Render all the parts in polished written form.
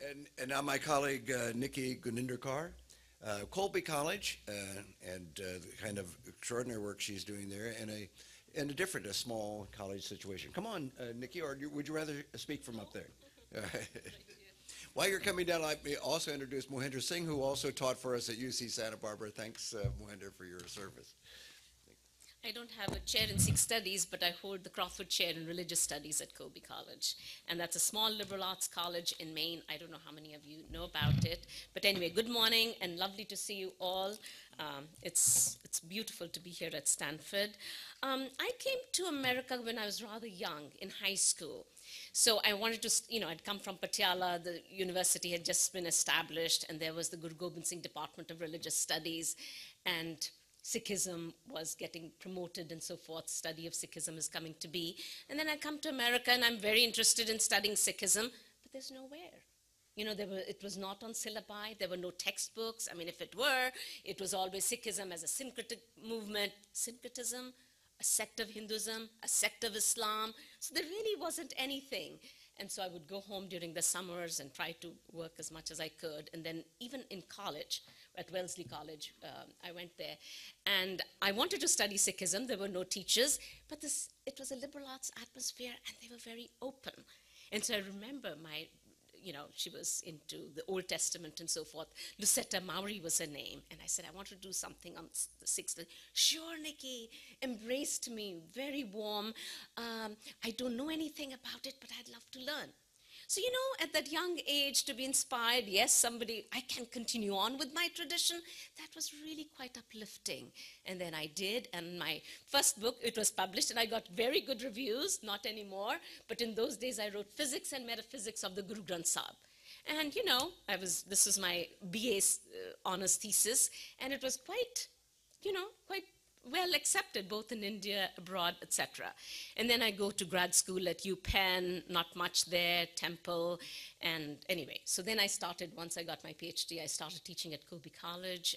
And now my colleague Nikky-Guninder Kaur, Colby College, and the kind of extraordinary work she's doing there, in a different, a small college situation. Come on, Nikki, or would you rather speak from up there? While you're coming down, let me also introduce Mohinder Singh, who also taught for us at UC Santa Barbara. Thanks, Mohinder, for your service. I don't have a chair in Sikh studies, but I hold the Crawford chair in religious studies at Colby College. And that's a small liberal arts college in Maine. I don't know how many of you know about it. But anyway, good morning and lovely to see you all. It's beautiful to be here at Stanford. I came to America when I was rather young, in high school. So I wanted to, I'd come from Patiala, the university had just been established, and there was the Guru Gobind Singh Department of Religious Studies, and Sikhism was getting promoted and so forth. Study of Sikhism is coming to be. And then I come to America and I'm very interested in studying Sikhism, but there's nowhere. It was not on syllabi. There were no textbooks. I mean, if it were, it was always Sikhism as a syncretic movement. Syncretism, a sect of Hinduism, a sect of Islam. So there really wasn't anything. And so I would go home during the summers and try to work as much as I could. And then even in college, at Wellesley College, I went there. And I wanted to study Sikhism. There were no teachers. But it was a liberal arts atmosphere, and they were very open. And so I remember she was into the Old Testament and so forth. Lucetta Mowry was her name. And I said, I want to do something on the Sixth. Sure, Nikki. Embraced me, very warm. I don't know anything about it, but I'd love to learn. So, at that young age, to be inspired, yes, I can continue on with my tradition, that was really quite uplifting. And then I did, and my first book, it was published, and I got very good reviews, not anymore, but in those days I wrote Physics and Metaphysics of the Guru Granth Sahib. And, this was my BA honors thesis, and it was quite well accepted, both in India, abroad, etc. And then I go to grad school at UPenn, not much there, Temple, and anyway. So then I started, once I got my PhD, I started teaching at Colby College,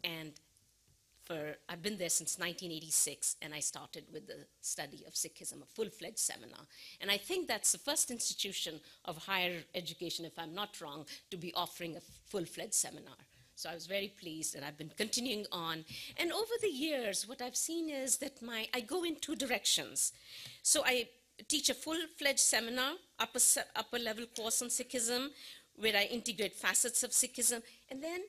and I've been there since 1986, and I started with the study of Sikhism, a full-fledged seminar. And I think that's the first institution of higher education, if I'm not wrong, to be offering a full-fledged seminar. So I was very pleased, and I've been continuing on. And over the years, what I've seen is that I go in two directions. So I teach a full-fledged seminar, upper-level course on Sikhism, where I integrate facets of Sikhism. And then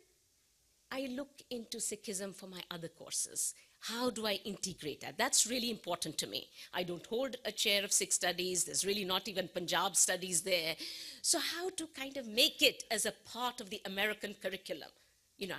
I look into Sikhism for my other courses. How do I integrate that? That's really important to me. I don't hold a chair of Sikh studies. There's really not even Punjab studies there. So how to kind of make it as a part of the American curriculum?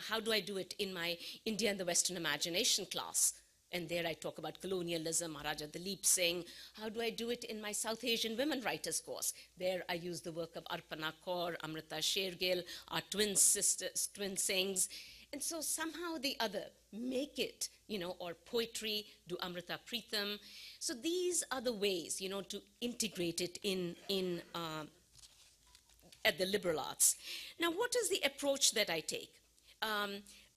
How do I do it in my India and the Western Imagination class? And there I talk about colonialism, Maharaja Dalip Singh. How do I do it in my South Asian women writers course? There I use the work of Arpana Kaur, Amrita Shergill, our twin sisters, twin Singhs. And so somehow the other, make it, or poetry, do Amrita Pritham. So these are the ways, to integrate it at the liberal arts. Now, what is the approach that I take?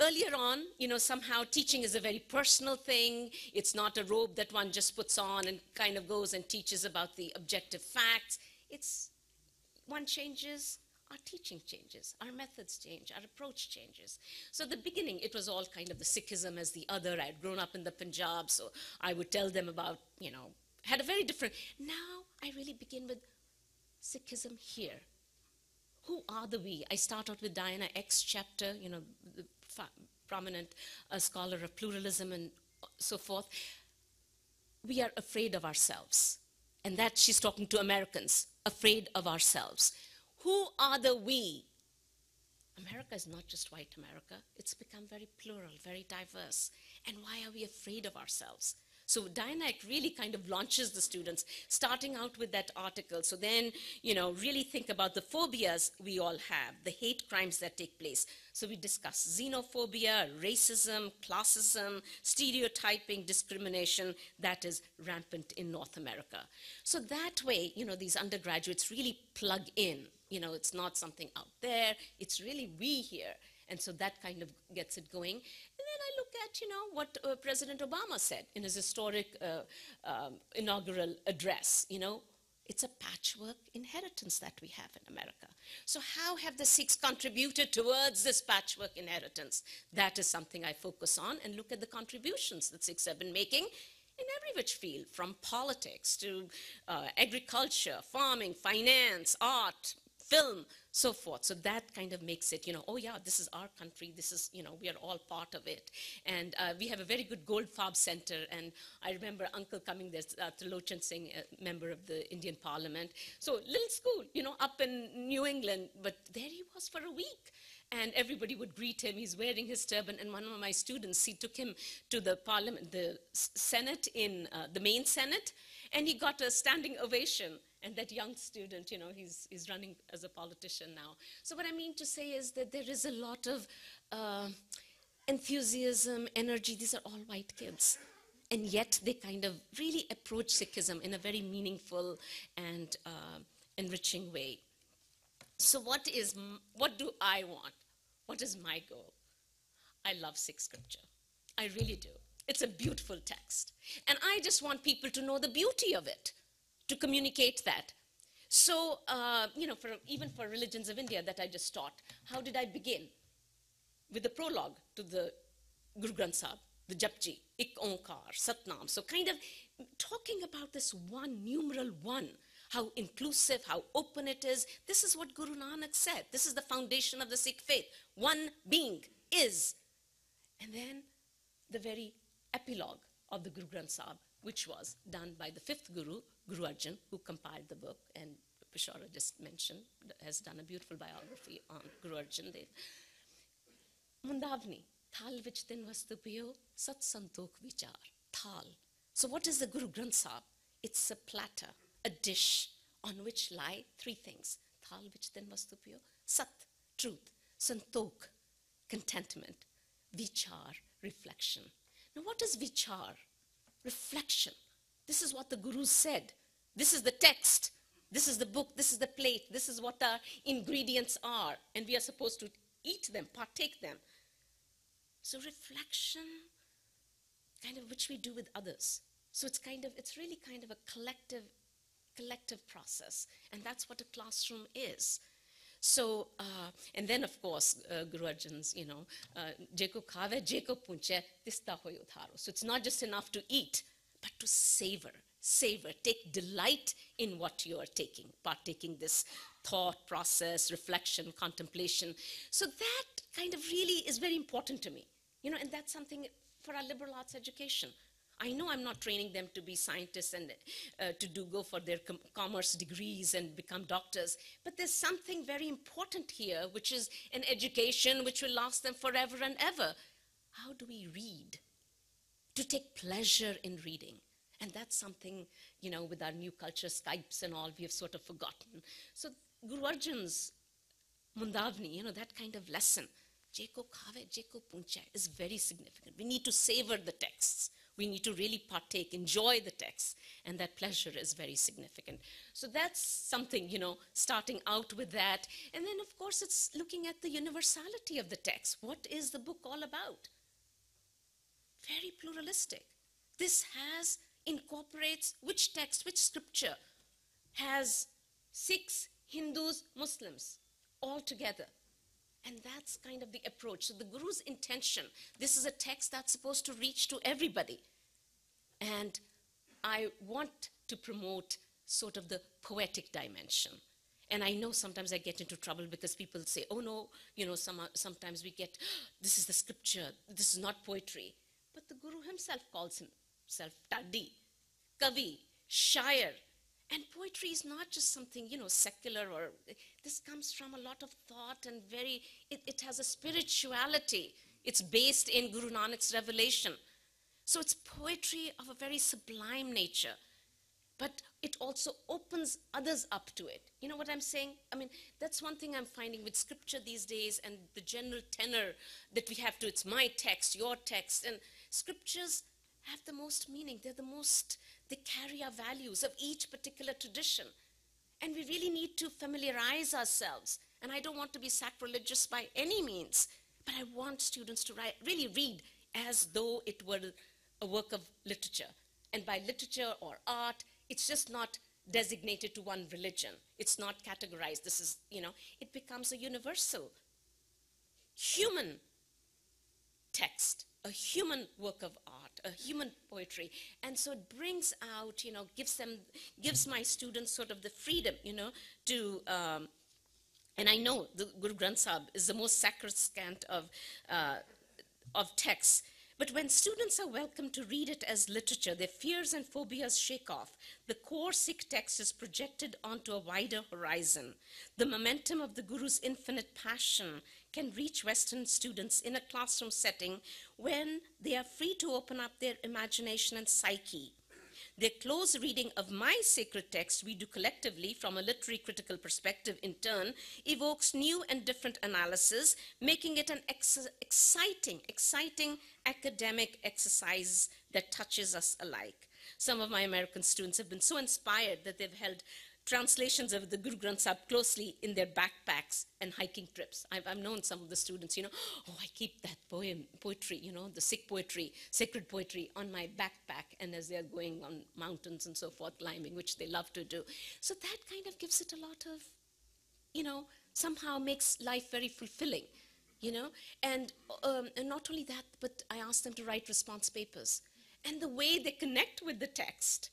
Earlier on, somehow teaching is a very personal thing. It's not a robe that one just puts on and kind of goes and teaches about the objective facts. One changes, our teaching changes, our methods change, our approach changes. So at the beginning, it was all kind of the Sikhism as the other. I had grown up in the Punjab, so I would tell them about, had a very different. Now I really begin with Sikhism here. Who are the we? I start out with Diana X chapter, the prominent scholar of pluralism and so forth. We are afraid of ourselves. And that she's talking to Americans, afraid of ourselves. Who are the we? America is not just white America. It's become very plural, very diverse. And why are we afraid of ourselves? So Diana really kind of launches the students, starting out with that article. So then, really think about the phobias we all have, the hate crimes that take place. So we discuss xenophobia, racism, classism, stereotyping, discrimination that is rampant in North America. So that way, these undergraduates really plug in. It's not something out there. It's really we here. And so that kind of gets it going. And then I look at, what President Obama said in his historic inaugural address, It's a patchwork inheritance that we have in America. So how have the Sikhs contributed towards this patchwork inheritance? That is something I focus on and look at the contributions that Sikhs have been making in every which field, from politics to agriculture, farming, finance, art, film, so forth. So that kind of makes it, oh yeah, this is our country, this is, we are all part of it. And we have a very good Goldfarb Center, and I remember Uncle coming there, K-Singh Singh, a member of the Indian Parliament. So little school, up in New England, but there he was for a week. And everybody would greet him. He's wearing his turban. And one of my students, he took him to the parliament, the Senate in the Maine Senate, and he got a standing ovation. And that young student, he's running as a politician now. So what I mean to say is that there is a lot of enthusiasm, energy. These are all white kids. And yet they kind of really approach Sikhism in a very meaningful and enriching way. So what do I want? What is my goal? I love Sikh scripture. I really do. It's a beautiful text. And I just want people to know the beauty of it, to communicate that. So, even for religions of India that I just taught, how did I begin? With the prologue to the Guru Granth Sahib, the Japji, Ik Onkar, Satnam. So kind of talking about this one, numeral one, how inclusive, how open it is. This is what Guru Nanak said. This is the foundation of the Sikh faith. One being is. And then the very epilogue of the Guru Granth Sahib, which was done by the fifth Guru, Guru Arjan, who compiled the book, and Pishora just mentioned, has done a beautiful biography on Guru Arjan Dev. Mundavni, thal vich din vastu piyo, sat santok vichar, thal. So what is the Guru Granth Sahib? It's a platter, a dish on which lie three things. Thal vich din vastu piyo, sat, truth, santok, contentment, vichar, reflection. Now what is vichar? Reflection. This is what the Guru said. This is the text. This is the book. This is the plate. This is what our ingredients are. And we are supposed to eat them, partake them. So reflection, kind of which we do with others. So it's really kind of a collective process. And that's what a classroom is. So, and then of course, Guru Arjan's, Jeko khave, Jeko punche, tista hoy utharo. So it's not just enough to eat, but to savor, take delight in what you are partaking this thought, process, reflection, contemplation. So that kind of really is very important to me, and that's something for our liberal arts education. I know I'm not training them to be scientists and to go for their commerce degrees and become doctors, but there's something very important here, which is an education which will last them forever and ever. How do we read? To take pleasure in reading. And that's something, with our new culture, Skypes and all, we have sort of forgotten. So Guru Arjan's Mundavni, that kind of lesson, Jeko khave, Jeko punche, is very significant. We need to savor the texts. We need to really partake, enjoy the text, and that pleasure is very significant. So that's something, starting out with that. And then, of course, it's looking at the universality of the text. What is the book all about? Very pluralistic. This incorporates which text, which scripture has Sikhs, Hindus, Muslims all together. And that's kind of the approach. So the Guru's intention, this is a text that's supposed to reach to everybody. And I want to promote sort of the poetic dimension. And I know sometimes I get into trouble because people say, oh no, sometimes we get, this is the scripture, this is not poetry. But the Guru himself calls himself Tadi, Kavi, Shair. And poetry is not just something, secular, or this comes from a lot of thought and it has a spirituality. It's based in Guru Nanak's revelation. So it's poetry of a very sublime nature, but it also opens others up to it. You know what I'm saying? I mean, that's one thing I'm finding with scripture these days and the general tenor that we have to, it's my text, your text, and scriptures have the most meaning. They carry our values of each particular tradition. And we really need to familiarize ourselves. And I don't want to be sacrilegious by any means, but I want students to really read as though it were a work of literature. And by literature or art, it's just not designated to one religion. It's not categorized. This is, it becomes a universal human text, a human work of art, a human poetry. And so it brings out, gives my students sort of the freedom, to, and I know the Guru Granth Sahib is the most sacrosanct of texts. But when students are welcome to read it as literature, their fears and phobias shake off. The core Sikh text is projected onto a wider horizon. The momentum of the Guru's infinite passion can reach Western students in a classroom setting when they are free to open up their imagination and psyche. Their close reading of my sacred text, we do collectively from a literary critical perspective in turn, evokes new and different analysis, making it an exciting academic exercise that touches us alike. Some of my American students have been so inspired that they've held translations of the Guru Granth Sahib closely in their backpacks and hiking trips. I've known some of the students, oh, I keep that poetry, the Sikh poetry, sacred poetry on my backpack, and as they're going on mountains and so forth, climbing, which they love to do. So that kind of gives it a lot of, somehow makes life very fulfilling, and not only that, but I ask them to write response papers. And the way they connect with the text,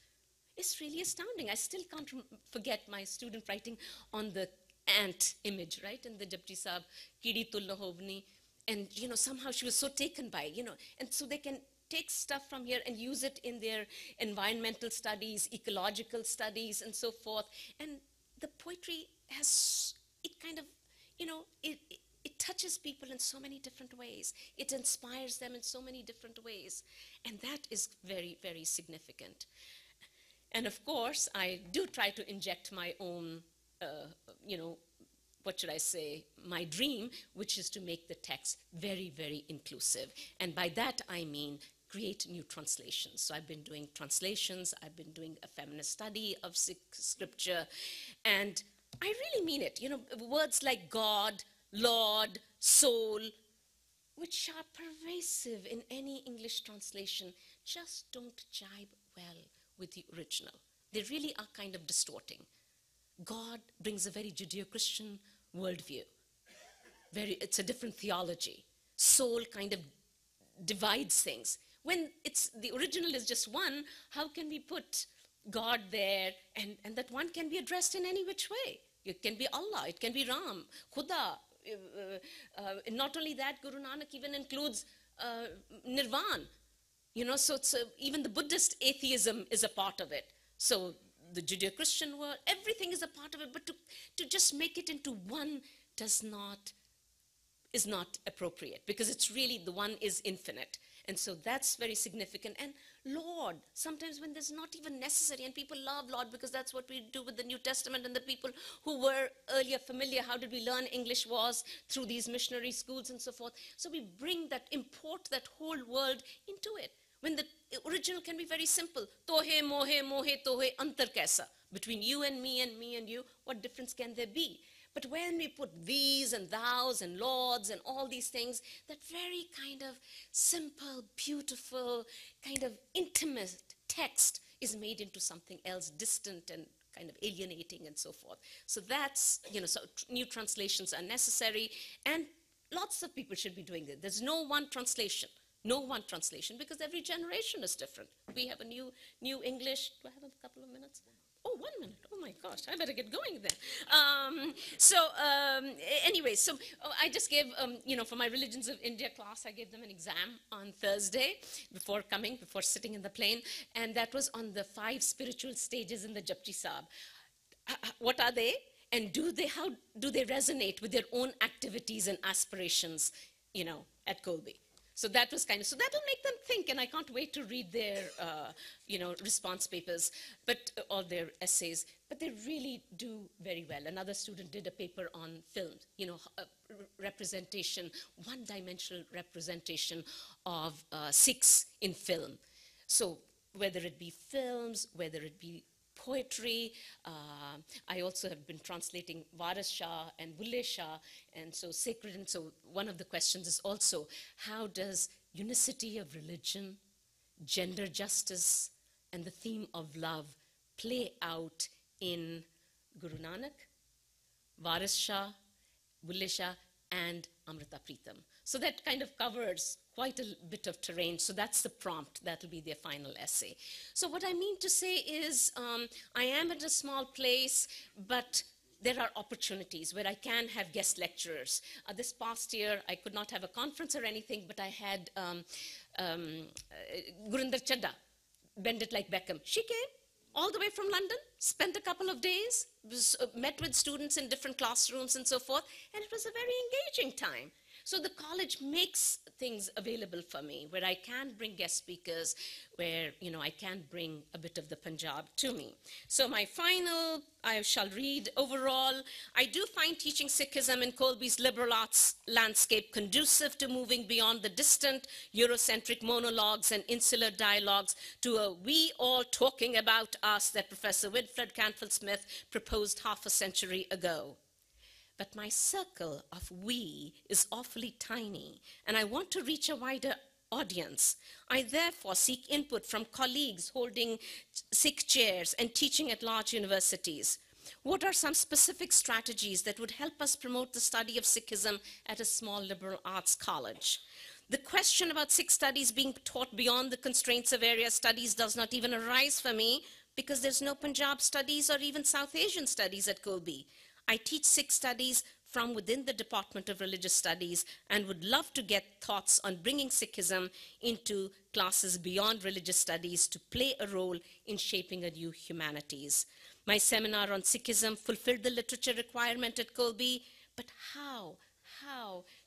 it's really astounding. I still can't forget my student writing on the ant image, right? And the Japji Sahib, Kidi Tulla Hovni. And, somehow she was so taken by, and so they can take stuff from here and use it in their environmental studies, ecological studies, and so forth. And the poetry has, it kind of, it touches people in so many different ways. It inspires them in so many different ways. And that is very, very significant. And of course, I do try to inject my own, what should I say, my dream, which is to make the text very, very inclusive. And by that, I mean create new translations. So I've been doing translations. I've been doing a feminist study of Sikh scripture. And I really mean it. Words like God, Lord, soul, which are pervasive in any English translation, just don't jibe well with the original. They really are kind of distorting. God brings a very Judeo-Christian worldview. It's a different theology. Soul kind of divides things. When the original is just one, how can we put God there, and that one can be addressed in any which way? It can be Allah, it can be Ram, Khuda. Not only that, Guru Nanak even includes Nirvan. So it's even the Buddhist atheism is a part of it. So the Judeo-Christian world, everything is a part of it. But to just make it into one is not appropriate, because it's really, the one is infinite. And so that's very significant. And Lord, sometimes when there's not even necessary, and people love Lord because that's what we do with the New Testament, and the people who were earlier familiar, how did we learn English was through these missionary schools and so forth. So we import that whole world into it. When the original can be very simple. Tohe, mohe, mohe, tohe, antar kaisa. Between you and me and you, what difference can there be? But when we put these and thous and lords and all these things, that very kind of simple, beautiful, kind of intimate text is made into something else distant and kind of alienating and so forth. So that's, so new translations are necessary, and lots of people should be doing it. There's no one translation, because every generation is different. We have a new English. Do I have a couple of minutes? Oh, 1 minute. Oh my gosh, I better get going then. Anyway, I just gave, for my Religions of India class, I gave them an exam on Thursday before sitting in the plane, and that was on the 5 spiritual stages in the Japji Sahib. What are they? And how do they resonate with their own activities and aspirations, at Colby? So that was so that will make them think, and I can't wait to read their, response papers, or their essays, but they really do very well. Another student did a paper on film, representation, one-dimensional representation of Sikhs in film. So whether it be films, whether it be poetry. I also have been translating Varis Shah and Bulle Shah, and so sacred. And so one of the questions is also, how does unicity of religion, gender justice, and the theme of love play out in Guru Nanak, Varis Shah, Bulle Shah, and Amrita Pritam. So that kind of covers quite a bit of terrain. So that's the prompt. That'll be their final essay. So what I mean to say is I am at a small place, but there are opportunities where I can have guest lecturers. This past year, I could not have a conference or anything, but I had Gurinder Chadda, Bend It Like Beckham. She came all the way from London, spent a couple of days, met with students in different classrooms and so forth, and it was a very engaging time. So the college makes things available for me where I can bring guest speakers, where I can bring a bit of the Punjab to me. So my final, I shall read overall, I do find teaching Sikhism in Colby's liberal arts landscape conducive to moving beyond the distant Eurocentric monologues and insular dialogues to a we all talking about us that Professor Winfred Cantwell-Smith proposed half a century ago. But my circle of we is awfully tiny, and I want to reach a wider audience. I therefore seek input from colleagues holding Sikh chairs and teaching at large universities. What are some specific strategies that would help us promote the study of Sikhism at a small liberal arts college? The question about Sikh studies being taught beyond the constraints of area studies does not even arise for me because there's no Punjab studies or even South Asian studies at Colby. I teach Sikh studies from within the Department of Religious Studies and would love to get thoughts on bringing Sikhism into classes beyond religious studies to play a role in shaping a new humanities. My seminar on Sikhism fulfilled the literature requirement at Colby, but how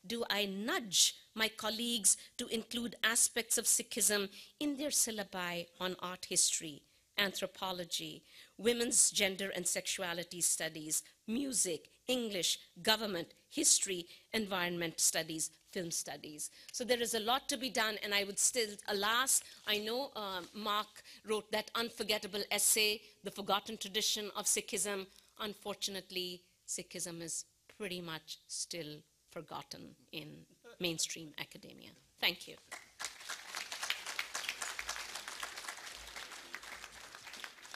do I nudge my colleagues to include aspects of Sikhism in their syllabi on art history, anthropology, women's gender and sexuality studies, music, English, government, history, environment studies, film studies. So there is a lot to be done, and I would still, alas, I know Mark wrote that unforgettable essay, The Forgotten Tradition of Sikhism. Unfortunately, Sikhism is pretty much still forgotten in mainstream academia. Thank you.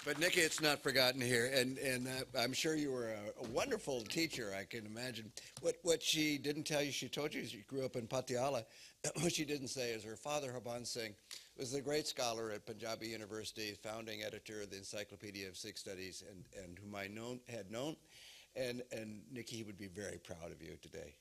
But Nikki, it's not forgotten here, and I'm sure you were a wonderful teacher. I can imagine. What she didn't tell you, she told you she grew up in Patiala. What she didn't say is her father, Haban Singh, was a great scholar at Punjabi University, founding editor of the Encyclopedia of Sikh Studies, and whom I had known. And Nikki would be very proud of you today.